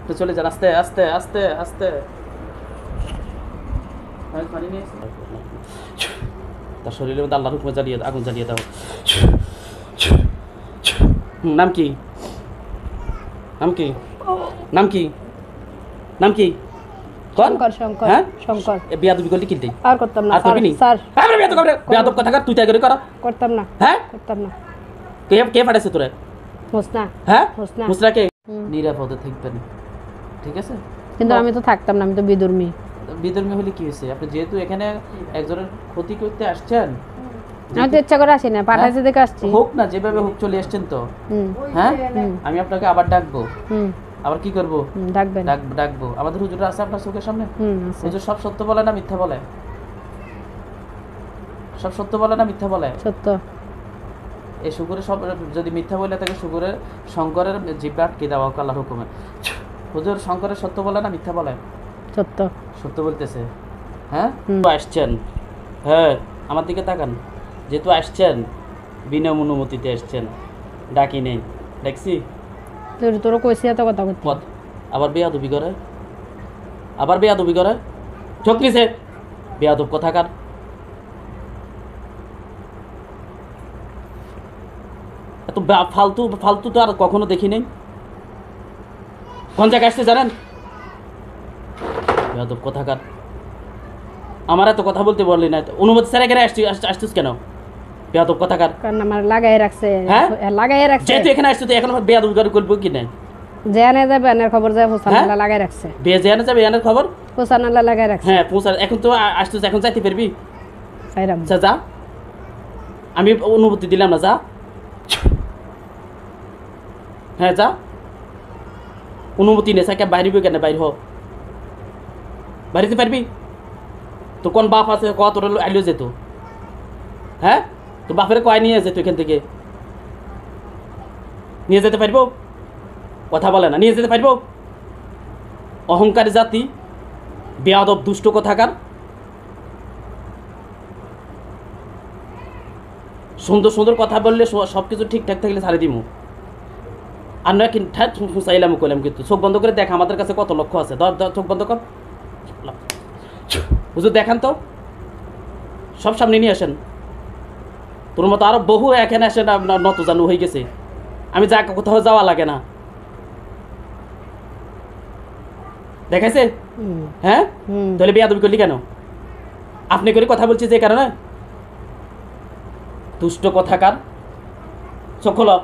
তো চলে যান আস্তে আস্তে আস্তে আস্তে। তার শরীরের মধ্যে আল্লাহর হুকুমে জ্বালিয়ে আগুন জ্বালিয়ে দাও। নাম কি? নাম কি? নাম কি? নাম কি? শঙ্কর শঙ্কর শঙ্কর। বিয়াদবি করলি কিনতে আর করতাম না আর করবি নি স্যার। বিয়াদব কথা কর, তুই তাই করে করা করতাম না। হ্যাঁ করতাম না। কে কে পাঠাইছে তোরে? হোসনা। হ্যাঁ হোসনা। হোসনাকে নিরাপদে থাকবেন, ঠিক আছে? কিন্তু আমি তো থাকতাম না, আমি তো বিধর্মী। বিধর্মী হলে কি হয়েছে? আপনি যেহেতু এখানে একজনের ক্ষতি করতে আসছেন, আমি তো ইচ্ছা করে আসি না, পাঠাইছে দেখে আসছি। হোক না, যেভাবে হোক চলে আসছেন তো। হ্যাঁ আমি আপনাকে আবার ডাকবো। আবার কি করবো? ডাকবেন। ডাকবো। আমাদের হুজুররা আছে আপনার চোখের সামনে? হুজুর সব সত্য বলে না মিথ্যা বলে? সব সত্য বলে না মিথ্যা বলে? সত্য। এই শুকুরের সব যদি মিথ্যা বলে থাকে, শুকুরের শঙ্করের জিব্বা আটকে দেওয়া হোক আল্লাহর হুকুমে। হুজুর শঙ্করের সত্য বলে না মিথ্যা বলে? সত্য। সত্য বলতেছে। হ্যাঁ আসছেন, হ্যাঁ আমার দিকে তাকান। যেহেতু আসছেন বিনা অনুমতিতে আসছেন, ডাকি নেই, দেখছি তোর কইছি এত কথা করতে। আবার বেয়াদবি করে, আবার বেয়াদবি করে, চোখ নিছে বেয়াদব কথাকার। এত ফালতু ফালতু তো আর কখনো দেখি নেই। কোন জায়গায় আসতে জানেন? বেয়াদব কথাকার। আমার এত কথা বলতে বললি না, অনুমতি ছাড়া এখানে আসছিস কেন? বেয়াদব কথাকার। কারণ আমার লাগাই রাখছে। হ্যাঁ লাগাই রাখছে। যেহেতু এখানে আসছিস এখন বেয়াদবি করে করবো কি নাই? জেনে যাবে এনের খবর যায়, হোসানাল্লাহ লাগাই রাখছে। জেনে যাবে এনের খবর? হোসানাল্লাহ লাগাই রাখছে। হ্যাঁ পৌঁছা। এখন তো আসছিস, এখন যাইতে পারবি? যা, আমি অনুমতি দিলাম না, যা। হ্যাঁ যা, অনুমতি নেই সাকে বাইরে কেন? বাইর হ, বাড়িতে পারবি? তো কোন বাপ আছে ক তোর আইলো যেত? হ্যাঁ তোর বাপের কয় নিয়ে যেত এখান থেকে? নিয়ে যেতে পারবো? কথা বলে না, নিয়ে যেতে পারবো? অহংকারী জাতি, বেয়াদব দুষ্ট কথাকার। সুন্দর সুন্দর কথা বললে সব কিছু ঠিকঠাক থাকলে ছাড়ে দিমু। আর নয় কিন্তু চাইলাম কইলাম, কিন্তু চোখ বন্ধ করে দেখ আমাদের কাছে কত লক্ষ্য আছে। চোখ বন্ধ কর, হুজুর দেখান তো, সব সামনে নিয়ে আসেন। তোর মতো আরো বহু এখানে আসে না, নত জানু হয়ে গেছে। আমি যা কোথাও যাওয়া লাগে না, দেখাইছে? হ্যাঁ তাহলে বেয়াদবি করলি কেন? আপনি করে কথা বলছি যে কারণে। দুষ্ট কথাকার, চোখ হলো।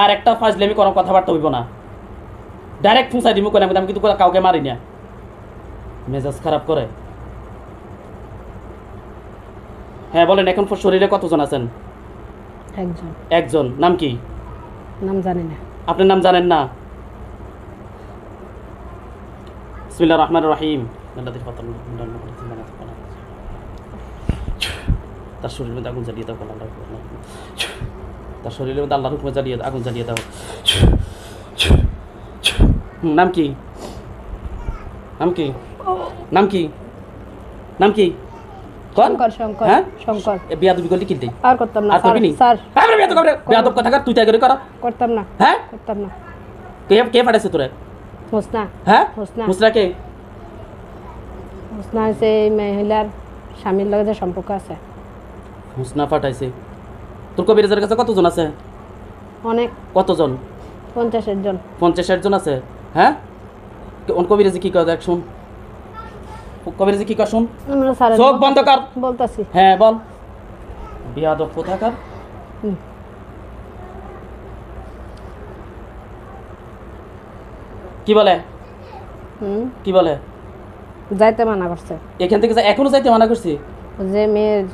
আর একটা ফাজলামি কোনো কথাবার্তা হইব না, ডাইরেক্ট ফুঁসাই দিব। কেন? আমি কিন্তু কাউকে মারি না, মেজাজ খারাপ করে। হ্যাঁ বলেন, এখন শরীরে কতজন আছেন? একজন। একজন। নাম কি? নাম জানি না। আপনার নাম জানেন না? বিসমিল্লাহির রহমানির রহিম। তার শরীরের মধ্যে আগুন জ্বালিয়ে দাও, তার শরীরের মধ্যে আল্লাহর হুকুমে জ্বালিয়ে আগুন জ্বালিয়ে দাও। নাম কি? নাম কি? নাম কি? নাম কি? শঙ্কর শঙ্কর শঙ্কর। বিয়াদবি করলি কিনতে আর করতাম না আর করবি নি স্যার। বেয়াদব কথাকার, তুই তাই করে করা। করতাম না। হ্যাঁ করতাম না। কে পাঠাইছে তোরে? হোসনা। হ্যাঁ হোসনা। হোসনাকে? হোসনা হচ্ছে এই মহিলার স্বামীর লগে যে সম্পর্ক আছে। হোসনা পাঠাইছে। তোর কবিরাজের কাছে কতজন আছে? অনেক। কতজন? 50 জন। 50-60 জন আছে। হ্যাঁ কবিরাজি কি কর দেখ, শুন। কবিরাজি কি কর শুন। চোখ বন্ধ কর, বলতাছি। হ্যাঁ বল। বিয়াদব কোথাকার। কি বলে? কি বলে? যাইতে মানা করছে এখান থেকে। এখনো যাইতে মানা করছি? যে মেয়ের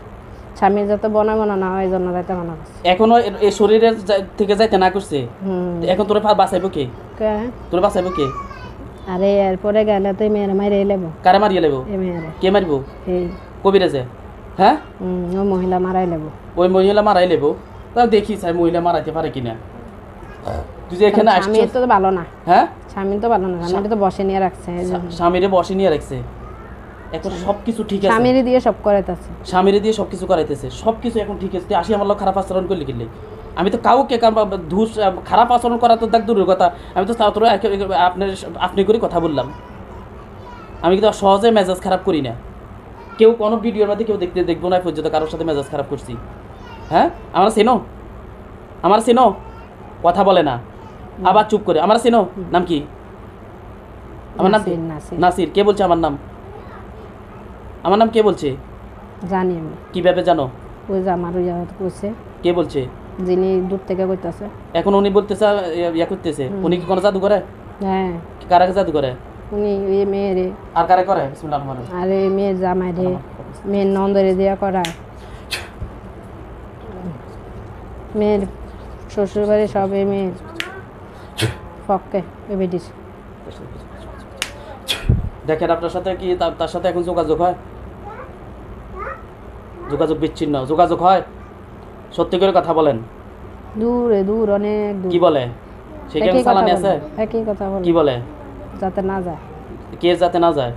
স্বামীর যত বনা না হয়, এই জন্য যাইতে মানা করছে। এখনো এই শরীরের থেকে যাইতে না করছে? এখন তোর বাঁচাইবো কে? তোর বাঁচাইবো কে? আরে এরপরে গেলে তুই মেয়ের মাইরে লেবো। কারে মারিয়ে লেবো? কে মারিবো? কবিরাজে? হ্যাঁ ও মহিলা মারাই লেবো। ওই মহিলা মারাই লেবো? তাও দেখি স্যার মহিলা মারাইতে পারে কিনা। তুই যে এখানে আসছিস, স্বামী তো ভালো না। হ্যাঁ স্বামী তো ভালো না, স্বামী তো বসে নিয়ে রাখছে। স্বামীরে বসে নিয়ে রাখছে। এখন সবকিছু ঠিক আছে, স্বামীরে দিয়ে সব করাইতেছে। স্বামীরে দিয়ে সবকিছু করাইতেছে, সবকিছু এখন ঠিক আছে। তুই আসি আমার লোক খারাপ আচরণ করলি কিনলে? আমি তো কাউকে ধূস খারাপ আচরণ করা তো দেখ দূরের কথা, আমি তো ছাত্র আপনার আপনি করে কথা বললাম। আমি কিন্তু সহজে মেজাজ খারাপ করি না। কেউ কোনো ভিডিওর মধ্যে কেউ দেখবো না পর্যন্ত কারোর সাথে মেজাজ খারাপ করছি। হ্যাঁ, আমার চেনো? আমার চেনো? কথা বলে না, আবার চুপ করে। আমার চেনো? নাম কি? আমার নাম নাসির। কে বলছে আমার নাম? আমার নাম কে বলছে? জানি আমি। কিভাবে জানো? ওই যে আমার কইছে। কে বলছে? যিনি দূর থেকে কইতাছে। এখন উনি বলতেছে ইয়া করতেছে, উনি কি কোনো জাদু করে? হ্যাঁ। কারা জাদু করে? উনি ওই মেয়েরে। আর কারে করে? বিসমিল্লাহির রহমানির রহিম। আর এই মেয়ের জামাই রে, মেয়ের নন্দরে দিয়া করায়, মেয়ের শ্বশুর বাড়ি সব এই মেয়ের পক্ষে ওই বেটির। দেখেন আপনার সাথে কি তার সাথে এখন যোগাযোগ হয়? যোগাযোগ বিচ্ছিন্ন। যোগাযোগ হয়? সত্যি করে কথা বলেন। দূরে দূর, অনেক দূর। কি বলে? সেখানে চালানি আছে? একই কথা বলে। কি বলে? যাতে না যায়। কে যাতে না যায়?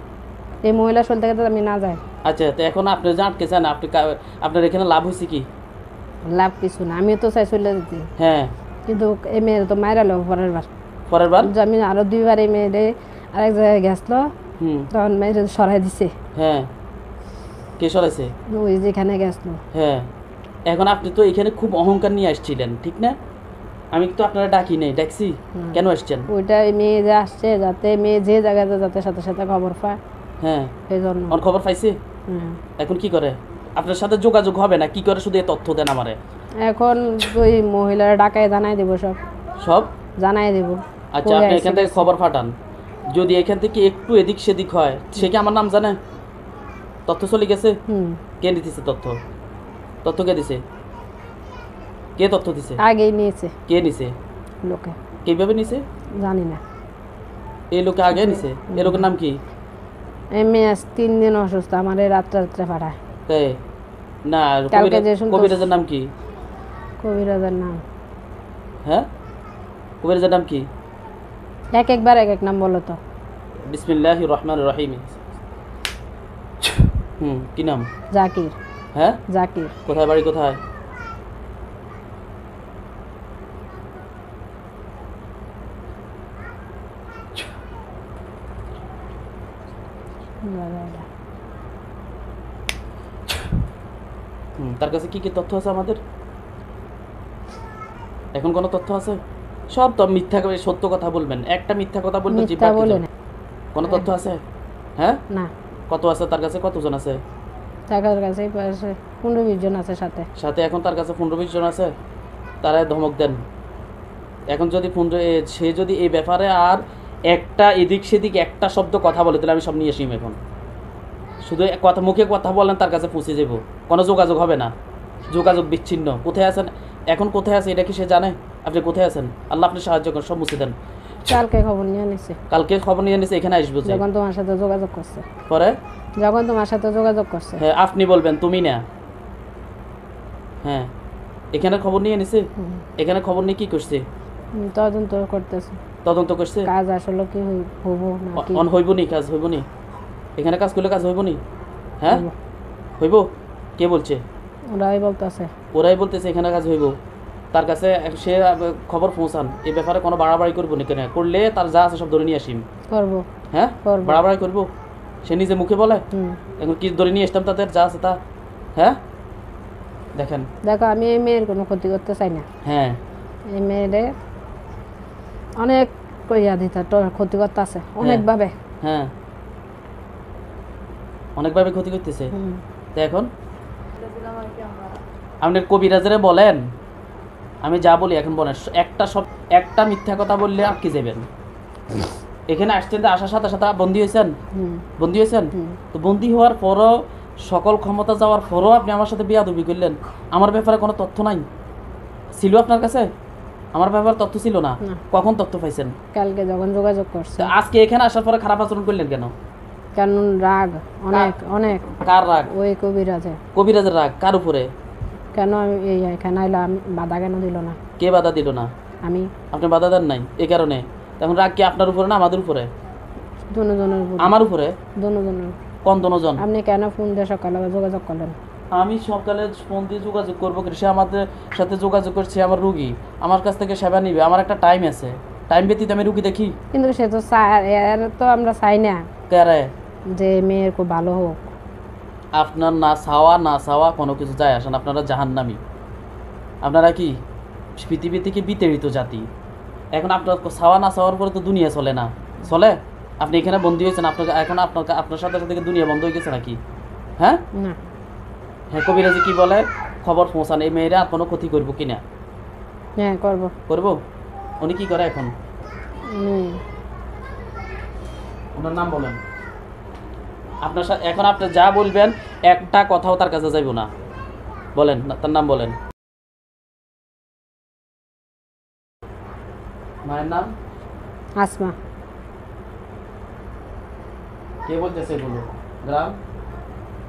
এই মহিলা শোল থেকে আমি না যাই। আচ্ছা, তো এখন আপনি যে আটকেছেন, আপনার এখানে লাভ হয়েছে কি? লাভ কিছু না, আমিও তো চাই চলে যেতে। হ্যাঁ, কিন্তু এই মেয়ের তো মাইরালো পরের বার। পরের বার আমি আরো 2 বার এই মেয়েরে আরেক জায়গায় গেছলো, তখন মেয়েরে সরাই দিছে। হ্যাঁ, কে সরাইছে? ওই যেখানে গেছলো। হ্যাঁ, এখন আপনি তো এখানে খুব অহংকার নিয়ে আসছিলেন, ঠিক না? আমি তো আপনারা ডাকি নেই, ডাকছি? কেন আসছেন? ওইটা মেয়ে যে আসছে, যাতে মেয়ে যে জায়গায় যাতে সাথে সাথে খবর পায়। হ্যাঁ, এই জন্য। ওর খবর পাইছে? এখন কি করে? আপনার সাথে যোগাযোগ হবে না, কি করে শুধু এই তথ্য দেন আমারে? এখন ওই মহিলার ডাকায় জানাই দেব, সব সব জানাই দেব। আচ্ছা, আপনি এখান থেকে খবর পাঠান। যদি এখান থেকে একটু এদিক সেদিক হয়, সে কি আমার নাম জানে? তথ্য চলে গেছে? কে দিতেছে তথ্য? তথ্য কে দিছে? কে তথ্য দিছে? আগেই নিয়েছে। কে নিছে? লোকে। কিভাবে নিছে? জানি না। এই লোকে আগে নিছে? এই লোকের নাম কি? এই মেয়ে 3 দিন অসুস্থ, আমারে রাত্রে রাত্রে পাঠায়। তাই না? কবিরাজের নাম কি? কবিরাজের নাম? হ্যাঁ, কবিরাজের নাম কি? একবার এক এক নাম বলো তো। বিসমিল্লাহির রহমানির রহিম। কি নাম? জাকির। হ্যাঁ, জাকির। কোথায় বাড়ি? কোথায়? তার কাছে কি কি তথ্য আছে আমাদের? এখন কোনো তথ্য আছে? সব তো মিথ্যা, সত্য কথা বলবেন। একটা মিথ্যা কথা বলবেন জিব্বা বলে না। কোনো তথ্য আছে? হ্যাঁ, না। কত আছে তার কাছে? কতজন আছে তার কাছে? 15-20 জন আছে সাথে। সাথে এখন তার কাছে 15-20 জন আছে। তারা ধমক দেন। এখন যদি সে যদি এই ব্যাপারে আর একটা এদিক সেদিক একটা শব্দ কথা বলে, তাহলে আমি সব নিয়ে আসি। এখন শুধু কথা মুখে কথা বলেন, তার কাছে পৌঁছে যাব, কোনো যোগাযোগ হবে না। যোগাযোগ বিচ্ছিন্ন। কোথায় আছেন এখন? কোথায় আছে এটা কি সে জানে? আপনি কোথায় আছেন? আল্লাহ আপনি সাহায্য করেন, সব মুছে দেন। কালকে খবর নিয়ে নিছে। কালকে খবর নিয়ে নিছে, এখানে আসবো যখন তোমার সাথে যোগাযোগ করছে। পরে যখন তোমার সাথে যোগাযোগ করছে। হ্যাঁ, আপনি বলবেন, তুমি না। হ্যাঁ, এখানে খবর নিয়ে নিছে। এখানে খবর নিয়ে কি করছে? তদন্ত করতেছে। তদন্ত করছে? কাজ আসলে কি হইব নাকি? হইব নি? কাজ হইব নি? এখানে কাজ করলে কাজ হইব নি? হ্যাঁ, হইব। কে বলছে? ওরাই বলতেছে। ওরাই বলতেছে এখানে কাজ হইব। তার কাছে সে খবর পৌঁছান। এই ব্যাপারে কোনো বাড়াবাড়ি করবো না। কেন করলে তার যা আছে সব ধরে নিয়ে আসিম। করবো। হ্যাঁ, বাড়াবাড়ি করবো? সে নিজে মুখে বলে। এখন কি ধরে নিয়ে আসতাম তাদের যা আছে তা? হ্যাঁ, দেখেন, দেখো, আমি এই মেয়ের কোনো ক্ষতি করতে চাই না। হ্যাঁ, এই মেয়েরে অনেক কইয়া দিতে ক্ষতি করতে আছে অনেকভাবে। হ্যাঁ, অনেকভাবে ক্ষতি করতেছে। তো এখন আপনি কবিরাজরে বলেন, আমি যা বলি এখন বলেন। একটা মিথ্যা কথা বললে আটকে যাবেন। এখানে আসছেন, আসার সাথে সাথে বন্দী হয়েছেন। বন্দী হয়েছেন তো বন্দী হওয়ার পরও, সকল ক্ষমতা যাওয়ার পরও আপনি আমার সাথে বেয়াদবি করলেন। আমার ব্যাপারে কোনো তথ্য নাই ছিল আপনার কাছে? আমার ব্যাপারে তথ্য ছিল না? কখন তথ্য পাইছেন? কালকে যখন যোগাযোগ করছে। আজকে এখানে আসার পরে খারাপ আচরণ করলেন কেন? কারণ রাগ অনেক অনেক। কার রাগ? ওই কবিরাজের। কবিরাজের রাগ কার উপরে? কেন আমি এখানে আইলাম, আমি বাধা কেন দিল না? কে বাধা দিল না? আমি। আপনি বাধা দেন নাই এই কারণে? এখন রাগ কি আপনার উপরে না আমাদের উপরে? দুজনের উপরে। আমার উপরে? দুজনের। কোন দুজন? আপনি কেন ফোন দিয়ে সকালে যোগাযোগ করলেন? আমি সকালে ফোন দিয়ে যোগাযোগ করবো, সে আমাদের সাথে যোগাযোগ করছে, আমার রুগী আমার কাছ থেকে সেবা নিবে, আমার একটা টাইম আছে, টাইম ব্যতীত আমি রুগী দেখি? কিন্তু সে তো এর তো আমরা চাই না কারে? যে মেয়ের খুব ভালো হোক। আপনার না চাওয়া না চাওয়া কোনো কিছু যায় আসেন, আপনারা জাহান্নামী। আপনারা কি পৃথিবী থেকে বিতাড়িত জাতি। এখন আপনার চাওয়া না চাওয়ার পরে তো দুনিয়া চলে না, চলে? আপনি এখানে বন্দী হয়েছেন, আপনাকে এখন আপনার সাথে সাথে কি দুনিয়া বন্ধ হয়ে গেছে নাকি? হ্যাঁ না, হ্যাঁ, কবিরাজি কি বলে? খবর পৌঁছান এই মেয়েরা আর কোনো ক্ষতি করবো কিনা। হ্যাঁ করবো। করবো? উনি কি করে এখন? হুম। ওনার নাম বলেন। আপনার সাথে এখন আপনি যা বলবেন একটা কথাও তার কাছে যাইব না। বলেন তার নাম বলেন। মায়ের নাম? আসমা। কে বলতেছে এগুলো? গ্রাম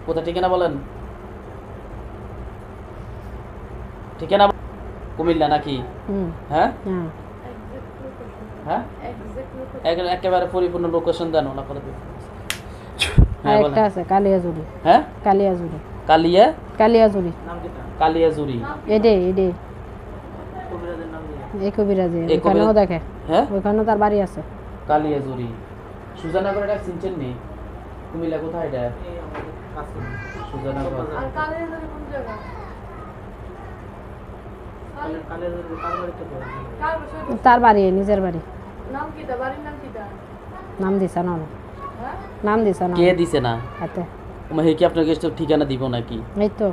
কোথা? ঠিকানা বলেন। ঠিকানা কুমিল্লা নাকি? হুম। হ্যাঁ হ্যাঁ। হ্যাঁ, একেবারে পরিপূর্ণ লোকেশন দেন ওনা করে দিন। হ্যাঁ বলেন। আরেকটা আছে কালিয়াজুরি। হ্যাঁ, কালিয়াজুরি। কালিয়াজুরি। কালিয়াজুরি। এডে এই কবিরাজি এই ওখানেও কবিরাজ- দেখে। হ্যাঁ, ওইখানেও তার বাড়ি আছে। কালিয়াজুরি। সুজানগর এটা চিনছেন নি? কুমিল্লা কোথায় এটা? সুজানগর। তার বাড়ি নিজের বাড়ি। নাম দিছে না, নাম দিছে না কে দিছে না? হাতে। হে কি আপনাকে সব ঠিকানা দিব নাকি? এই তো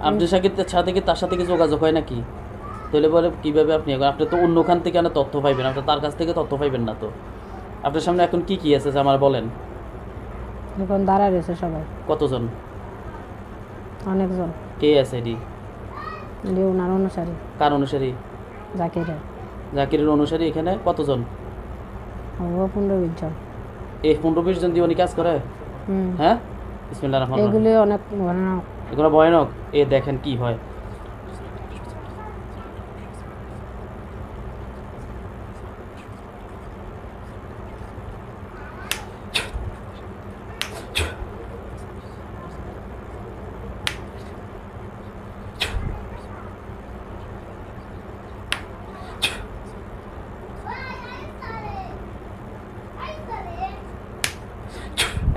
আপনার সাথে কি তার সাথে কি যোগাযোগ হয় নাকি? তাহলে বলে কিভাবে আপনি এখন আপনি তো অন্যখান থেকে না তথ্য পাইবেন, আপনি তার কাছ থেকে তথ্য পাইবেন না তো। আপনার সামনে এখন কি কি আছে যে আমার বলেন। এখন দাঁড়ায় রয়েছে সবাই, কতজন? অনেকজন। কে আছে এটি? এটি ওনার অনুসারী কার অনুসারী? জাকিরের। জাকিরের অনুসারী এখানে কতজন? ও 15-20 জন। এই 15-20 জন দিয়ে উনি কাজ করে? হুম। হ্যাঁ, বিসমিল্লাহির রহমানির রহিম। এগুলি অনেক ভয়ানক। এগুলো ভয়ানক। এ দেখেন কি হয়।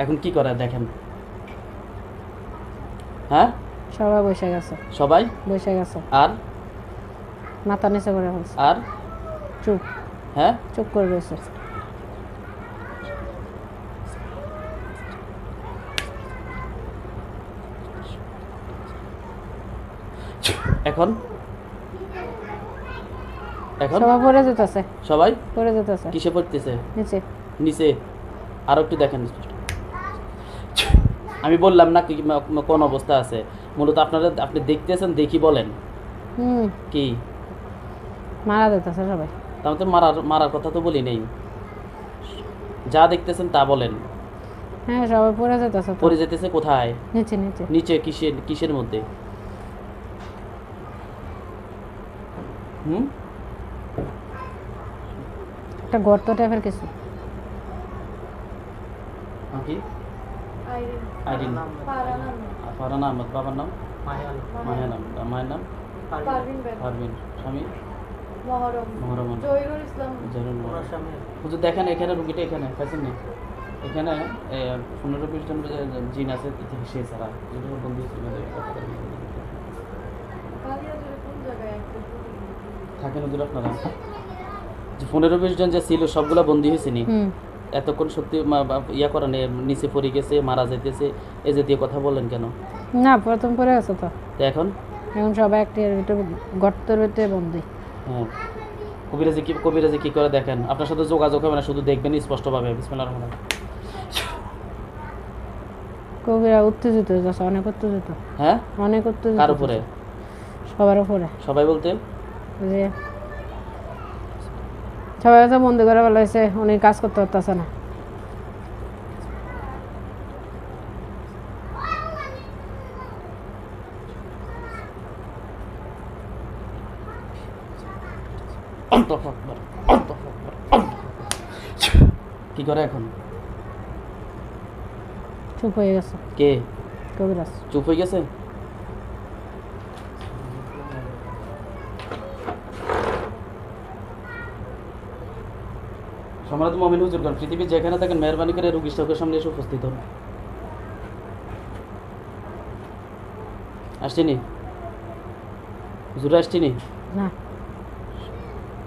এখন কি করে দেখেন। হ্যাঁ, সবাই বসে গেছে, সবাই বসে গেছে, আর মাথা নিচে করে ফেলছে, আর চুপ, হ্যাঁ, চুপ করে রয়েছে। এখন এখন সবাই পড়ে যেতেছে, সবাই পড়ে যেতেছে কিসে পড়তেছে? নিচে। নিচে। আরো একটু দেখেন স্পষ্ট। আমি বললাম না কি কোন অবস্থা আছে, মূলত আপনারা আপনি দেখতেছেন, দেখি বলেন হুম। কি মারা যেতেছে সবাই। তাহলে তো মারার কথা তো বলি নেই, যা দেখতেছেন তা বলেন। হ্যাঁ সবাই পড়ে যেতেছে তো। পড়ে যেতেছে কোথায়? নিচে নিচে। নিচে কিসের কিসের মধ্যে? হুম, একটা গর্ত টাইপের কিছু। কি? আইডিন। ফারহান আহমদ। বাবার নাম? মাহিয়া নাম। মায়ের নাম? পারভিন। স্বামী? মহরম। জহিরুল হুজুর দেখেন এখানে রুগীটা এখানে পাইছেন না? এখানে 15-20 জন জিন আছে সে ছাড়া যেগুলো বন্ধু থাকেন হুজুর আপনারা যে 15-20 জন যে ছিল সবগুলা বন্দী হয়েছে নি? হুম। এতক্ষণ সত্যি ইয়া করেন নিচে পড়ে গেছে, মারা যেতেছে, এই জাতীয় কথা বললেন কেন? না প্রথম পড়ে আছে তো। তো এখন এখন সবাই একটা গর্তের ভিতরে বন্দি। হ্যাঁ, কবিরাজি কি করে দেখেন। আপনার সাথে যোগাযোগ হবে না, শুধু দেখবেন স্পষ্টভাবে। বিসমিল্লাহির রহমানির রহিম। কবিরা উত্তেজিত হয়ে যাচ্ছে, অনেক উত্তেজিত। হ্যাঁ, অনেক উত্তেজিত। কার উপরে? সবার উপরে। সবাই বলতে যে সবাই তো বন্দি করে ফেলাইছে, উনি কাজ করতে পারতেছে না। কি করে এখন? চুপ হয়ে গেছে। কে কবিরাজ। চুপ হয়ে গেছে? সম্রাট মমিন হুজুরগণ পৃথিবীর যেখানে থাকেন মেহরবানি করে রোগীর চোখের সামনে এসে উপস্থিত হন। আসছেনি হুজুর? আসছেনি? না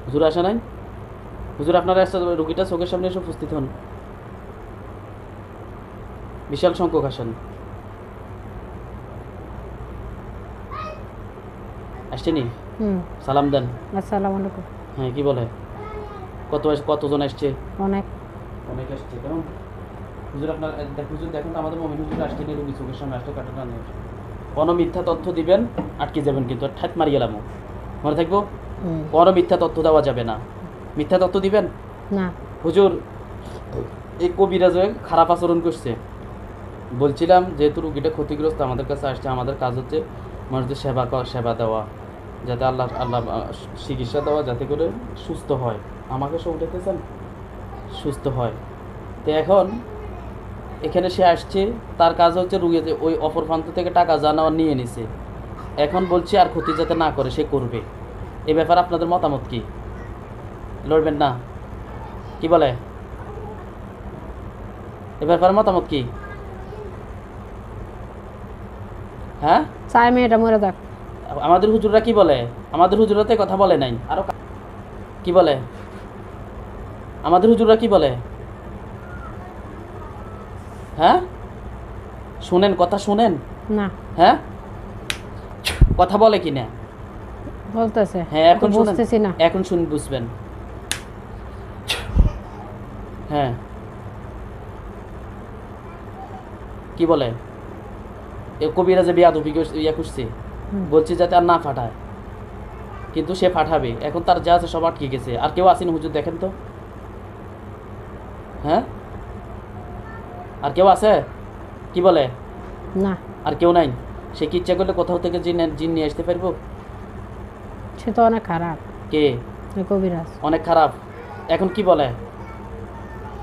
হুজুর আসে নাই? হুজুর আপনারা আসছে, রুগীটা চোখের সামনে এসে উপস্থিত হন। বিশাল সংখ্যক আসেন। আসছেনি? সালাম দেন। আসসালামু আলাইকুম। হ্যাঁ, কি বলে? কতজন আসছে? অনেক অনেক আসছে। কেমন হুজুর আপনার হুজুর দেখুন তো, আমাদের মমিন হুজুর আসছেনি, রুগী চোখের সামনে আসতে কাটাটা নেই। কোনো মিথ্যা তথ্য দিবেন আটকে যাবেন, কিন্তু ঠাট মারি গেলাম মনে থাকবো। কোনো মিথ্যা তথ্য দেওয়া যাবে না। মিথ্যা তথ্য দিবেন না। হুজুর এই কবিরাজে খারাপ আচরণ করছে। বলছিলাম যেহেতু রুগীটা ক্ষতিগ্রস্ত আমাদের কাছে আসছে, আমাদের কাজ হচ্ছে মানুষদের সেবা দেওয়া, যাতে আল্লাহ চিকিৎসা দেওয়া, যাতে করে সুস্থ হয়। আমাকে সব উঠাইতেছেন, সুস্থ হয়। তো এখন এখানে সে আসছে, তার কাজ হচ্ছে রুগীতে ওই অপর প্রান্ত থেকে টাকা জানাওয়া নিয়ে নিছে। এখন বলছি আর ক্ষতি যাতে না করে সে করবে। এ ব্যাপারে আপনাদের মতামত কি? লড়বেন না? কি বলে এ ব্যাপারে মতামত কি? হ্যাঁ, চাই মেয়েটা মরে যাক। আমাদের হুজুররা কি বলে? আমাদের হুজুররা তো কথা বলে নাই। আরো কি বলে? আমাদের হুজুররা কি বলে? হ্যাঁ, শুনেন, কথা শুনেন। না হ্যাঁ, কথা বলে কি না? বলতেছে। হ্যাঁ, এখন শুনেন, বুঝতেছি না। এখন শুন, বুঝবেন। হ্যাঁ, কি বলে? এ কবিরা যে বেয়াদবি ইয়া করছে, বলছে যাতে আর না ফাটায়, কিন্তু সে ফাটাবে। এখন তার যা আছে সব আটকে গেছে। আর কেউ আসেনি হুজুর? দেখেন তো। হ্যাঁ, আর কেউ আছে? কি বলে? না, আর কেউ নাই? সে কি ইচ্ছা করলে কোথাও থেকে জিন নিয়ে আসতে পারবো? সে তো অনেক খারাপ। কে? ওই কবিরাজ অনেক খারাপ। এখন কি বলে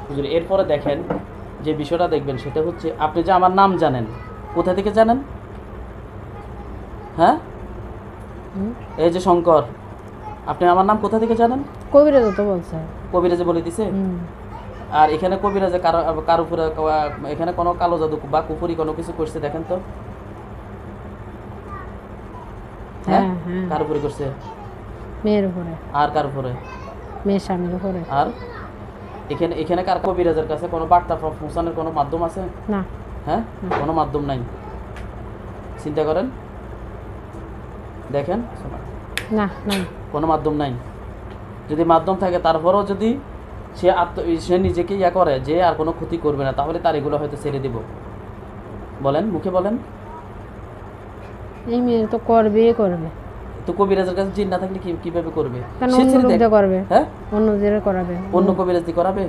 হুজুর? এরপরে দেখেন যে বিষয়টা দেখবেন, সেটা হচ্ছে আপনি যে আমার নাম জানেন, কোথা থেকে জানেন? হ্যাঁ, এই যে শঙ্কর, আপনি আমার নাম কোথা থেকে জানেন? কবিরাজ তো বলছে। কবিরাজে বলে দিছে। আর এখানে কবিরাজে কারো উপরে এখানে কোনো কালো জাদু বা কুফুরি কোনো কিছু করছে? দেখেন তো। হ্যাঁ, কার উপরে করছে? মেয়ের উপরে। আর কার উপরে? মেয়ের স্বামীর উপরে। আর এখানে কার কবিরাজের কাছে কোনো বার্তা পৌঁছানোর কোনো মাধ্যম আছে? না। হ্যাঁ, কোনো মাধ্যম নাই। চিন্তা করেন, দেখেন, না, নাই কোনো মাধ্যম নাই। যদি মাধ্যম থাকে, তারপরেও যদি সে নিজেকে ইয়া করে যে আর কোনো ক্ষতি করবে না, তাহলে তার এগুলো হয়তো ছেড়ে দিব। বলেন, মুখে বলেন। এই মেয়ে তো করবেই করবে। তো কবিরাজের কাছে জিন না থাকলে কিভাবে করবে? কেন সে অন্য ছেড়ে লোক দেখ। দিয়ে করবে? হ্যাঁ, অন্য দিয়ে করাবে। অন্য কবিরাজ দিয়ে করাবে।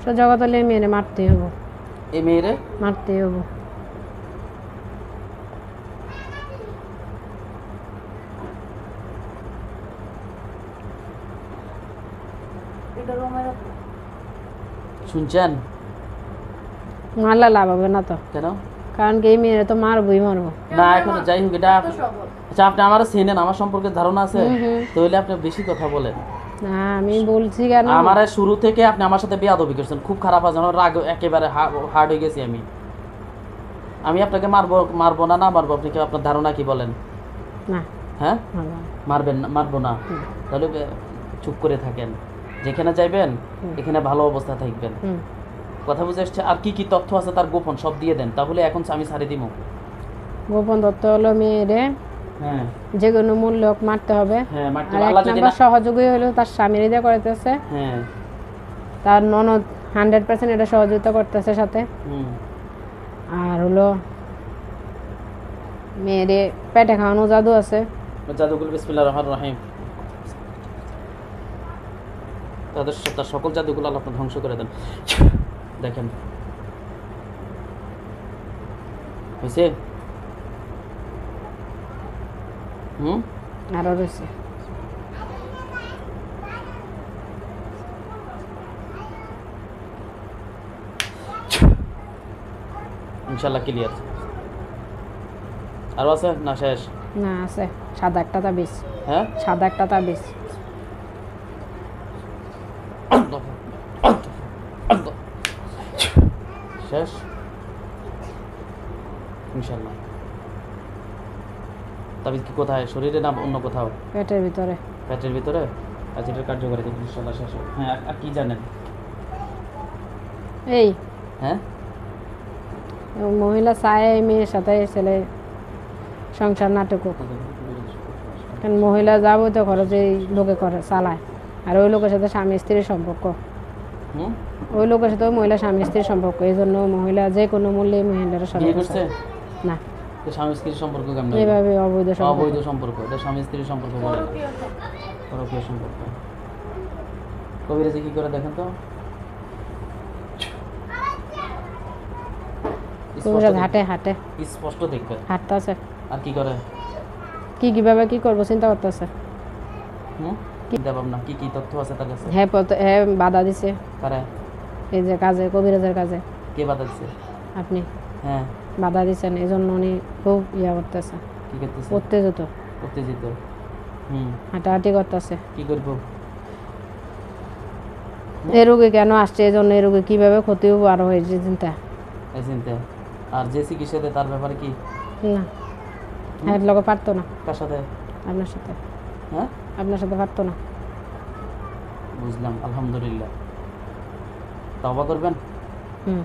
সে জগৎ হলে এই মেয়েরে মারতেই হবো। এই মেয়েরে মারতেই হবো। শুনছেন? মারলে লাভ হবে না তো। কেন? কারণ কি এই মেয়েরে তো মারবই মারবো। না, এখন যাই হোক, এটা আচ্ছা, আপনি আমার চেনেন, আমার সম্পর্কে ধারণা আছে, তাহলে আপনি বেশি কথা বলেন। না, আমি বলছি কেন, আমার শুরু থেকে আপনি আমার সাথে বেয়াদবি করছেন, খুব খারাপ আছে, আমার রাগ একেবারে হার্ড হয়ে গেছি আমি আপনাকে মারবো না মারবো, আপনি কি আপনার ধারণা কি বলেন? না। হ্যাঁ, মারবো। মারবেন না, মারবো না, তাহলে চুপ করে থাকেন। যেখানে যাইবেন এখানে ভালো অবস্থা থাকবেন। কথা বুঝে আসছে? আর কি কি তথ্য আছে তার গোপন সব দিয়ে দেন, তাহলে এখন আমি ছাড়ে দিব। গোপন তথ্য হলো মেয়েরে হ্যাঁ, যে কোনো মূল্য মারতে হবে। হ্যাঁ, মারতে আর হবে। এক আল্লাহ যদি নাম্বার না, সহযোগী হলো তার স্বামীর দিয়ে করতেছে। হ্যাঁ, তার ননদ 100% এটা সহযোগিতা করতেছে সাথে। আর হলো মেয়েরে পেটে খাওয়ানো জাদু আছে। জাদুগুলো বিসমিল্লাহির রহমানির রহিম। তার সকল জাদুগুলো আল্লাহ আপনার ধ্বংস করে দেন। দেখেন, হয়েছে? আরও রয়েছে। ইনশাল্লাহ ক্লিয়ার। আরও আছে না? শেষ? না, আছে। সাদা একটা তাবিজ। হ্যাঁ, সাদা একটা তাবিজ। শেষ ইনশাল্লাহ। তাবিজ কি কোথায়, শরীরে না অন্য কোথাও? পেটের ভিতরে। পেটের ভিতরে? আচ্ছা, এটার কার্যকারিতা ইনশাল্লাহ শেষ হবে। হ্যাঁ, আর কি জানেন? এই হ্যাঁ, মহিলা চায় এই মেয়ের সাথে ছেলে সংসার নাটক হোক। কারণ মহিলা যাবতীয় খরচ এই লোকে করে চালায়, আর ওই লোকের সাথে স্বামী স্ত্রীর সম্পর্ক, হুম, ওই লোকের সাথে ওই মহিলা স্বামী স্ত্রীর সম্পর্ক, এই জন্য মহিলা যে কোনো মূল্যে মহিলারা বিয়ে সরাতে করছে? চায় না। তো স্বামী স্ত্রীর সম্পর্ক কেমন? এইভাবে অবৈধ সম্পর্ক। অবৈধ সম্পর্ক, এটা স্বামী স্ত্রীর সম্পর্ক বলে না, পরকীয় সম্পর্ক। কবিরাজি কি করে দেখেন তো? কবিরাজ হাঁটে হাঁটে স্পষ্ট দেখবেন। হাঁটতেছে। আর কি করে? কিভাবে কি করবো চিন্তা করতেছে। হুম, চিন্তা ভাবনা কি কি তথ্য আছে তার কাছে? হ্যাঁ হ্যাঁ বাধা দিছে কারে? এই যে কাজে, কবিরাজের কাজে। কে বাধা দিচ্ছে? আপনি হ্যাঁ, বাধা দিচ্ছেন, এই জন্য উনি খুব ইয়া করতেছে, কি করতেছে? উত্তেজিত, উত্তেজিত। হুম, হাঁটাহাঁটি করতেছে। কি করবো? এই রোগী কেন আসছে, এই জন্য এই রোগী কিভাবে ক্ষতি হবো আরো হয়েছে চিন্তা। এই চিন্তা। আর যে চিকিৎসা দেয় তার ব্যাপারে কি? না, হ্যাঁ লোকে পারতো না কার সাথে? আপনার সাথে, হ্যাঁ, আপনার সাথে পারতো না। বুঝলাম, আলহামদুলিল্লাহ। তওবা করবেন? হুম,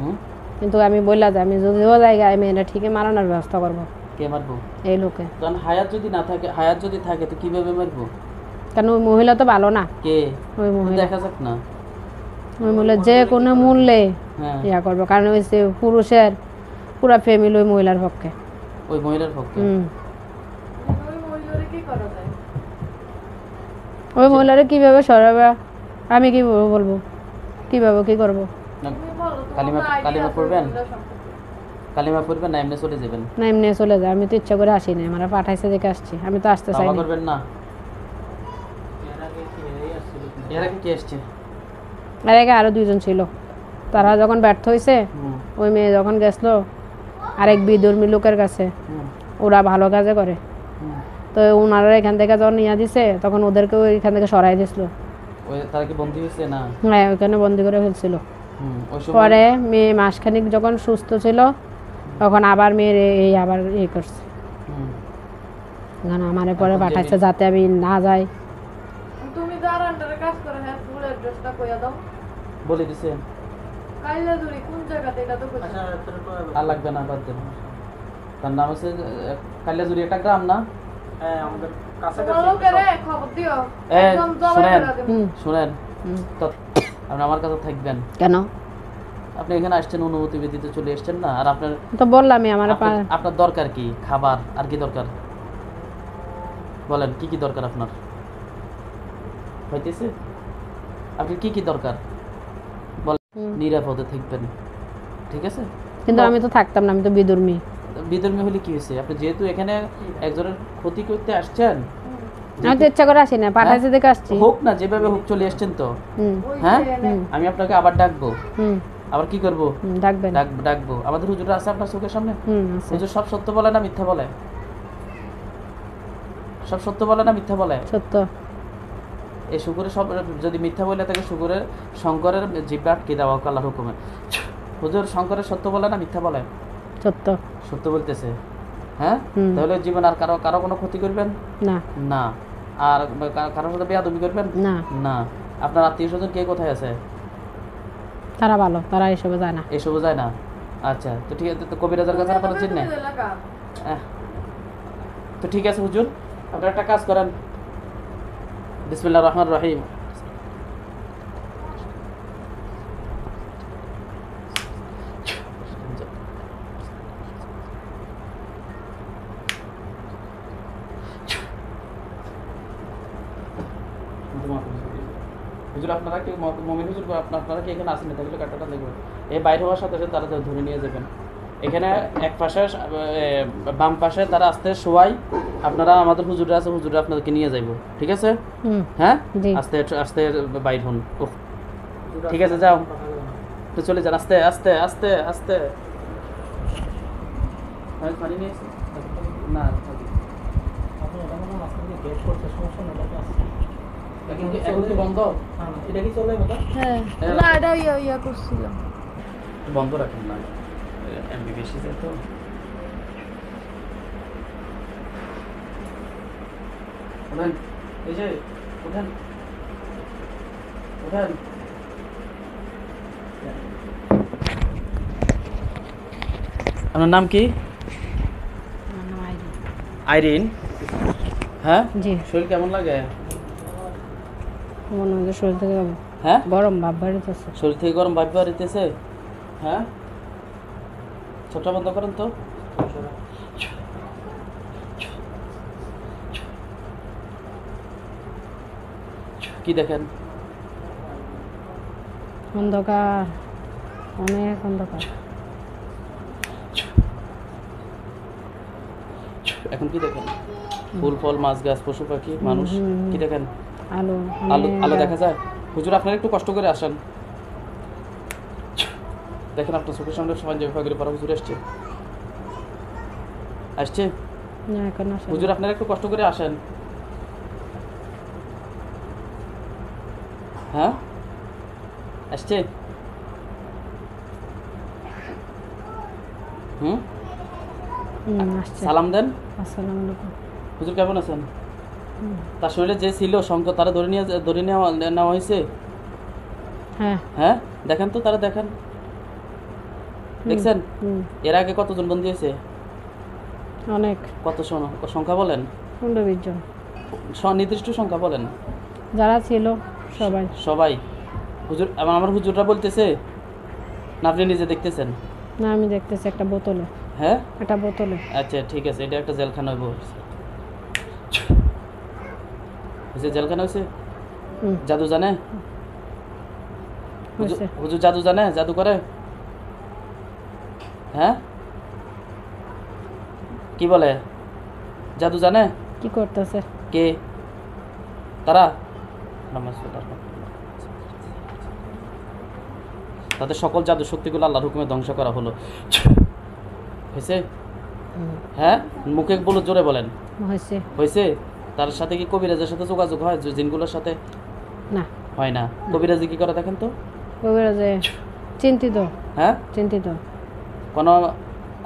হুম, কিন্তু আমি বললাম যে আমি যদিও জায়গায় আমি এটা ঠিকই মারানোর ব্যবস্থা করবো। কে মারবো? এই লোকে। কারণ হায়াত যদি না থাকে, হায়াত যদি থাকে তো কিভাবে মারবো? কারণ ওই মহিলা তো ভালো না। কে? ওই মহিলা, দেখা যাক না। ওই মহিলা যে কোনো মূল্যে হ্যাঁ, ইয়া করবো, কারণ ওই যে পুরুষের পুরা ফ্যামিলি ওই মহিলার পক্ষে। ওই মহিলার পক্ষে। হুম, ওই মহিলারে কিভাবে সরাবে আমি কি বলবো, কিভাবে কি করবো? না, কালিমা পড়বেন? কালিমা পড়বেন না এমনি চলে যাবেন? না এমনি চলে যায়, আমি তো ইচ্ছা করে আসি না, আমার পাঠাইছে দেখে আসছি, আমি তো আসতে চাই তওবা না। করবেন না? এর আগে কে আসছে? এর আগে আরো দুইজন ছিল, তারা যখন ব্যর্থ হয়েছে, হুম, ওই মেয়ে যখন গেছিল আরেক বিধর্মী লোকের কাছে, হুম, ওরা ভালো কাজে করে, হুম। তো ওনারা এখান থেকে যখন নিয়ে দিছে তখন ওদেরকেও এখান থেকে সরাই দিছিল। ওই তারা কি বন্দী হয়েছে না? হ্যাঁ ওইখানে বন্দি করে ফেলছিল। হুম, ওই সময় পরে মেয়ে মাসখানিক যখন সুস্থ ছিল তখন আবার মেয়ের এই আবার ইয়ে করছে, হুম, কারণ আমারে পরে এখন পাঠাইছে জেনে- যাতে আমি না যাই। তুমি যার আন্ডারে কাজ করে হ্যাঁ ফুল অ্যাড্রেসটা কইয়া দাও। বলে দিছে। কাইলাদুরি কোন জায়গাতে এটা তো কইছো। আর লাগবে না, বাদ দেন। তার নাম হচ্ছে কালিয়াজুরি, একটা গ্রাম না? তোমার লোকেরে খবর দিও। এ, একদম জবাই শোনেন। করে দেব। হুম, শুনেন, হুম। তো আপনি আমার কাছে থাকবেন। কেন? আপনি এখানে আসছেন অনুমতি ব্যতীত চলে এসছেন না? আর আপনার তো বললামই আমার আপনার দরকার কি? খাবার আর কি দরকার? বলেন কি কি দরকার আপনার? হইতেছে আপনি কি কি দরকার বলেন। নিরাপদে থাকবেন, ঠিক আছে? কিন্তু আমি তো থাকতাম না, আমি তো বিধর্মী। বিধর্মী হলে কি হয়েছে? আপনি যেহেতু এখানে একজনের ক্ষতি করতে আসছেন, আমি তো ইচ্ছা করে আসি না, পাঠাইছে দেখে আসছি। হোক না, যেভাবে হোক চলে আসছেন তো। হুম, ওই হ্যাঁ, যে এনে- আমি আপনাকে আবার ডাকবো। হুম, আবার কি করবো? ডাকবেন। ডাকবো। আমাদের হুজুর আছে আপনার চোখের সামনে? আছে। হুজুর সব সত্য বলে না মিথ্যা বলে? সব সত্য বলে না মিথ্যা বলে? সত্য। এই শুকুরের সব যদি মিথ্যা বলে থাকে, শুকুরের শঙ্করের জিব্বা আটকে দেওয়া হোক আল্লাহর হুকুমে। হুজুর শঙ্করের সত্য বলে না মিথ্যা বলে? সত্য। সত্য বলতেছে। হ্যাঁ, হুম। তাহলে জীবন আর কারো কোনো ক্ষতি করবেন না, না? আর কারোর সাথে বেয়াদবি করবেন না, না? আপনার আত্মীয় স্বজন কে কোথায় আছে? তারা ভালো, তারা এসবে যায় না। এসবও যায় না? আচ্ছা, তো ঠিক আছে, তো কবিরাজার কাছে আপনারা চিন না? তুমি এলাকা। তো ঠিক আছে হুজুর, আপনারা একটা কাজ করেন। বিসমিল্লাহির রহমানির রহিম। হুজুর আপনারা কি মমিন হুজুর আপনারা কি এখানে আসেন? তাহলে কাটাটা দেখবেন। এই বাইরে হওয়ার সাথে সাথে তারা ধরে নিয়ে যাবেন। এখানে এক পাশে বাম পাশে তারা আস্তে শোয়াই, আপনারা আমাদের হুজুরে আছে, হুজুরে আপনাদেরকে নিয়ে যাইব, ঠিক আছে? হুম, হ্যাঁ, জি। আস্তে আস্তে বাইর হন। ওহ, ঠিক আছে, যাও তো, চলে যান আস্তে আস্তে আস্তে আস্তে। পানি নিয়ে এসেছি? না, এখন কি বন্ধ? এটা কি চলে? হ্যাঁ, না এটা ইয়া করছিলাম। বন্ধ রাখেন না, এমবি বেশি যায় তো। ওঠেন, এই যে ওঠেন, ওঠেন। আপনার নাম কি? আমার নাম আইরিন। আইরিন। হ্যাঁ, জি। শরীর কেমন লাগে? মনে হয় শরীর থেকে হ্যাঁ, গরম ভাব বাড়িতেছে। শরীর থেকে গরম ভাব বাড়িতেছে। হ্যাঁ, চোখটা বন্ধ করেন তো। কি দেখেন? অন্ধকার, অনেক অন্ধকার। এখন কি দেখেন? ফুল ফল, মাছ গাছ, পশু পাখি, মানুষ। কি দেখেন? আলো, আলো, অনেক আলো দেখা যায়। হুজুর আপনারা একটু কষ্ট করে আসেন। দেখেন আপনার চোখের সামনে সবাই যে ফাঁকরে পড়া হুজুর আসছে, আসছে। না, এখন আসে না। হুজুর আপনারা একটু কষ্ট করে আসেন। হ্যাঁ, আসছে। আসছে। সালাম দেন। আসসালামু আলাইকুম। হুজুর কেমন আছেন? তার শরীরে যে ছিল শঙ্খ, তারা ধরে নেওয়া হয়েছে। হ্যাঁ। হ্যাঁ, দেখেন তো, তারা দেখেন, দেখছেন? হুম, এর আগে কতজন বন্দী হয়েছে? অনেক। কত সংখ্যা বলেন? 15-20 জন। নির্দিষ্ট সংখ্যা বলেন। যারা ছিল সবাই। সবাই। হুজুর, আমার হুজুররা বলতেছে না আপনি নিজে দেখতেছেন? না, আমি দেখতেছি একটা বোতলে। হ্যাঁ, একটা বোতলে। আচ্ছা ঠিক আছে, এটা একটা জেলখানা হইব। জেলখানা হয়েছে। হুম, জাদু জানে? হয়েছে। হুজুর জাদু জানে? জাদু করে? হ্যাঁ, কি বলে? জাদু জানে? কি করতেছে? কে? তারা? তাদের সকল জাদু শক্তিগুলো আল্লাহর হুকুমে ধ্বংস করা হলো। হয়েছে? হ্যাঁ, মুখে বলো, জোরে বলেন। হয়েছে। হয়েছে। তার সাথে কি কবিরাজের সাথে যোগাযোগ হয়? জিনগুলোর সাথে না, হয় না। কবিরাজি কি করে দেখেন তো? কবিরাজে চিন্তিত। হ্যাঁ, চিন্তিত। কোনো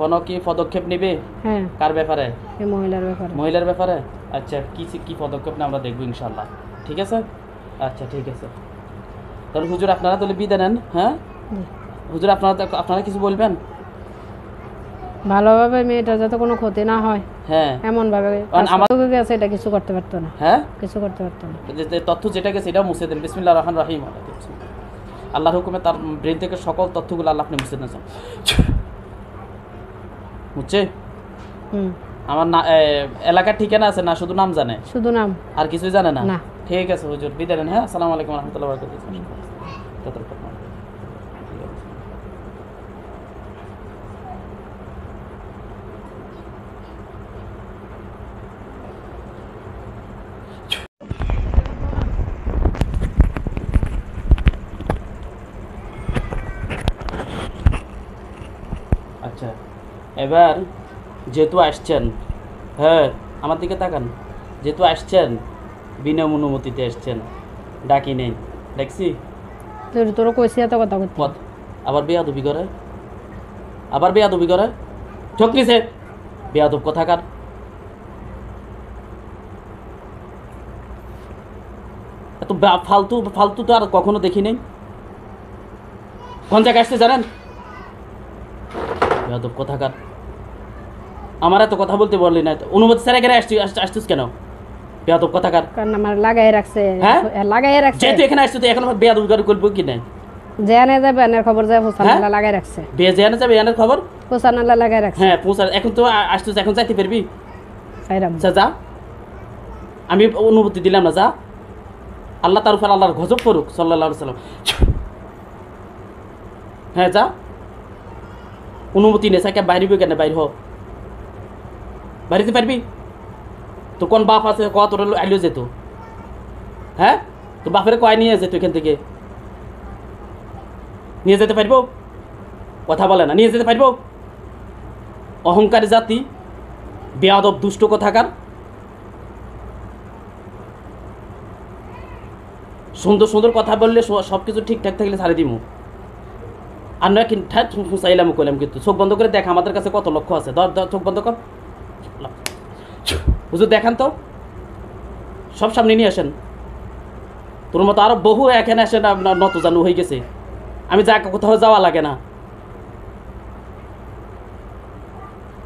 কোনো কি পদক্ষেপ নেবে? হ্যাঁ, কার ব্যাপারে? এই মহিলার ব্যাপারে। মহিলার ব্যাপারে। আচ্ছা, কি পদক্ষেপ না আমরা দেখবো ইনশাল্লাহ। ঠিক আছে, আচ্ছা ঠিক আছে। তাহলে হুজুর আপনারা তাহলে বিদায় নেন। হ্যাঁ জি। হুজুর, আপনারা কিছু বলবেন? ভালোভাবে মেয়েটা যাতে কোনো ক্ষতি না হয়, হ্যাঁ, এমন ভাবে গেছে, এটা কিছু করতে পারতো না। হ্যাঁ, কিছু করতে পারতো না। যে তথ্য যেটা গেছে এটাও মুছে দেন। বিসমিল্লাহির রহমানির রহিম। আল্লাহর হুকুমে তার ব্রেন থেকে সকল তথ্যগুলো আল্লাহ আপনি মুছে দেন। বুঝছে? আমার এলাকার ঠিকানা আছে না? শুধু নাম জানে? শুধু নাম, আর কিছুই জানে না? না। ঠিক আছে হুজুর, বিদায় নেন। হ্যাঁ, আসসালামু আলাইকুম রহমতুল্লাহ বারাকাতুহু। আচ্ছা, এবার যেহেতু আসছেন, হ্যাঁ আমার দিকে তাকান, যেহেতু আসছেন বিনা অনুমতিতে আসছেন, ডাকি নেই, দেখছি তোর কইছি এত কথা করতে। আবার বেয়াদবি করে, ঠক নিছে, বেয়াদব কথাকার। এত ফালতু তো আর কখনো দেখি নেই। কোন জায়গায় আসতে জানেন? বেয়াদব কথাকার। আমার এত কথা বলতে বললি না, অনুমতি ছাড়া কেন আসছিস কেন? বেয়াদব কথাকার। কারণ আমার লাগাই রাখছে। হ্যাঁ, লাগাই রাখছে। যেহেতু এখানে আসছে তো এখন বেয়াদবি করে করবো কি নাই? জেনে যাবে এনের খবর যায়, হোসানাল্লাহ লাগাই রাখছে। জেনে যাবে এনের খবর, হোসানাল্লাহ লাগাই রাখছে। হ্যাঁ পৌঁছা। এখন তো আসছিস, এখন যাইতে পারবি? সাইরাম যা, আমি অনুমতি দিলাম না, যা। আল্লাহ তার উপর আল্লাহর গজব করুক, সাল্লাল্লাহু আলাইহি সাল্লাম। হ্যাঁ যা, অনুমতি নেই, সাইকে বাইরে কেন? বাইর হ, বাড়িতে পারবি? তোর কোন বাপ আছে ক তোর আইলো যেত? হ্যাঁ, তোর বাপের কয় নিয়ে যেত এখান থেকে? নিয়ে যেতে পারবো? কথা বলে না, নিয়ে যেতে পারবো? অহংকারী জাতি, বেয়াদব দুষ্ট কথাকার। সুন্দর সুন্দর কথা বললে সব কিছু ঠিকঠাক থাকলে ছাড়ে দিমু। আর নয় কিন্তু ফুসাইলাম কইলাম কিন্তু চোখ বন্ধ করে দেখ আমাদের কাছে কত লক্ষ্য আছে ধর ধর চোখ বন্ধ কর হুজুর দেখান তো সব সামনে নিয়ে আসেন তোর মতো আরো বহু এখানে আসেন আপনার নত জানু হয়ে গেছে আমি যা কোথাও যাওয়া লাগে না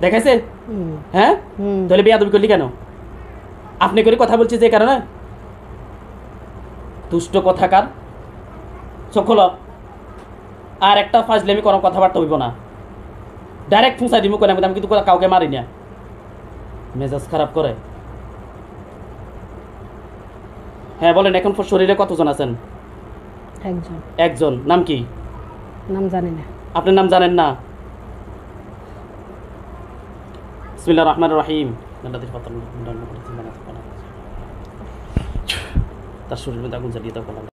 দেখাইছে হ্যাঁ তাহলে বেয়াদবি করলি কেন আপনি করে কথা বলছি যে কারণে দুষ্ট কথাকার চোখ খোলো আর একটা ফাজলে আমি কোনো কথাবার্তা হইব না ডাইরেক্ট ফুঁসাই দিব করে আমি কিন্তু কাউকে মারি না মেজাজ খারাপ করে হ্যাঁ বলেন এখন শরীরে কতজন আছেন একজন একজন নাম কি নাম জানি না আপনার নাম জানেন না বিসমিল্লাহির রহমানির রহিম তার শরীর মধ্যে আগুন জ্বালিয়ে দাও